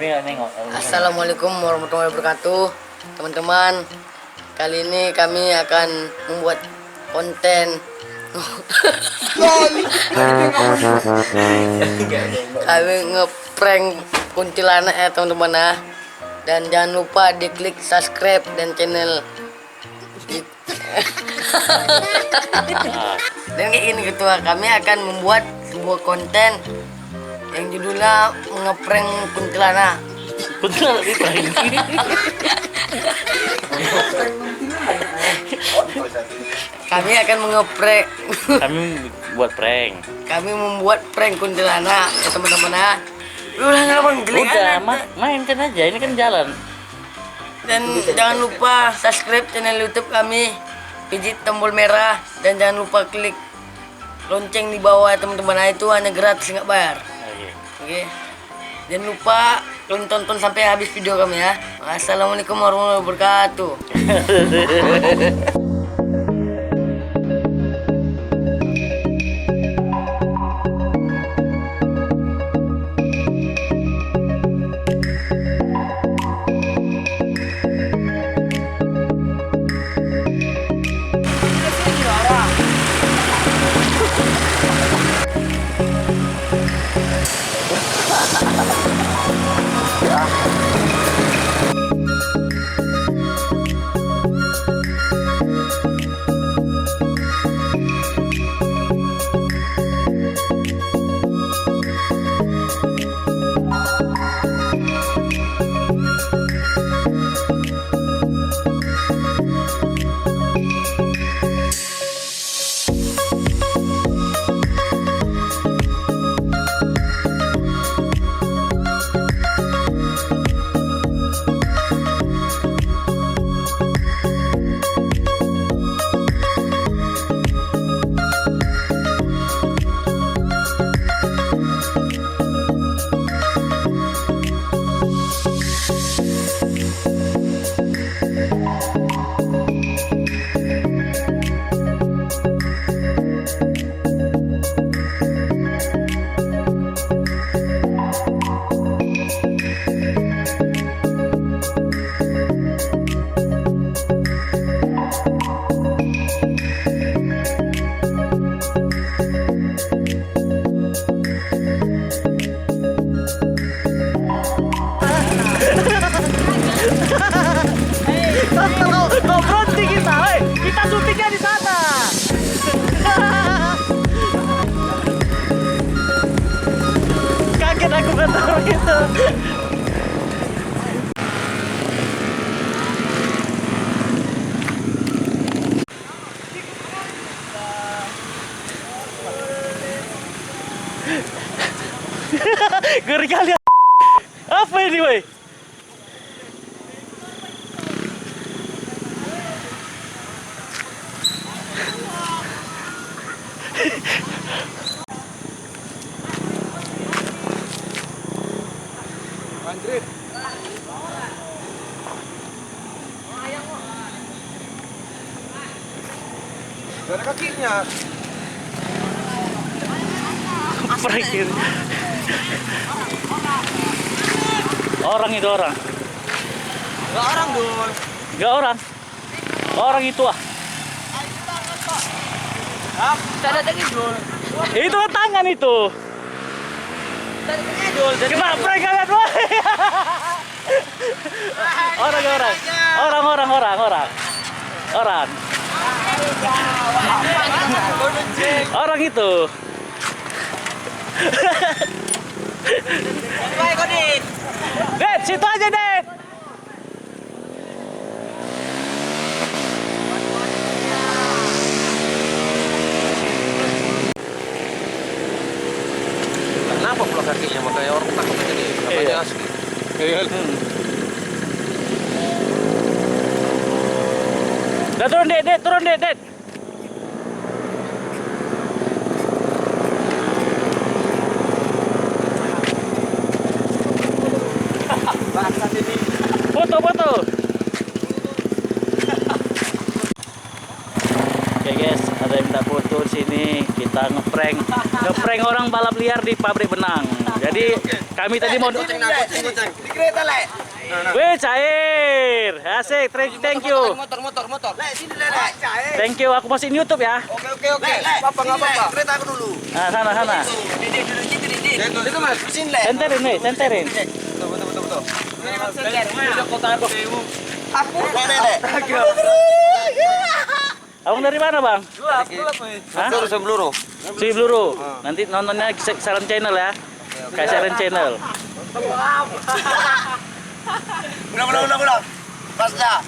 tapi nggak nengok. Assalamualaikum warahmatullahi wabarakatuh, teman-teman. Kali ini kami akan membuat konten. Kami ngeprank kuntilanak ya teman-teman ya. Dan jangan lupa diklik subscribe dan channel. Dan kayak ini ketua, kami akan membuat sebuah konten yang judulnya ngeprank kuntilanak. Kuntilanak di prank. Kami akan mengeprank. Kami buat prank. Kami membuat prank kuntilanak ya teman-teman ya. Udah nggak bang, Udah, mainkan aja. Ini kan jalan. Dan jangan lupa subscribe channel YouTube kami, pijit tombol merah, dan jangan lupa klik lonceng di bawah ya teman-teman. Nah, itu hanya gratis, nggak bayar. Oke. Jangan lupa kalian tonton sampai habis video kami ya. Assalamualaikum warahmatullahi wabarakatuh. Kau berhenti kita, kita syutingnya di sana. Kaget aku nggak tahu gitu. Ngeri kali. Apa ini, woi? Anjrit. Gak ada kakinya. Perikir. Orang itu orang. Gak orang dong. Gak orang. Orang itu ah. Hah? Cara tadi dul. Itu tangan itu. Tadi tadi dul. Kena prank kalian, woi. Orang. Orang itu. Baik kau dit. Det, situ aja, Det. Kenapa pula kakinya makanya orang takut jadi namanya asli. Iya. Dah turun, Det, turun, Det. Foto. Oke guys, ada yang minta foto di sini. Kita ngeprank ngeprank orang balap liar di pabrik benang. Jadi kami tadi mau Di kereta le. weh cair. Asik, thank you. Motor. Le sini le. Cair. Thank you, aku masih di YouTube ya. Oke. Apa enggak apa-apa. Kereta aku dulu. Nah, sana. Itu Mas, sini le. Senterin. Betul. Aku le. Abang dari mana, Bang? Hah? Sebeluru. Si Bluru. Nanti nontonnya Siaran Channel ya. Kayak Siaran Channel. Ulang. Pas dah.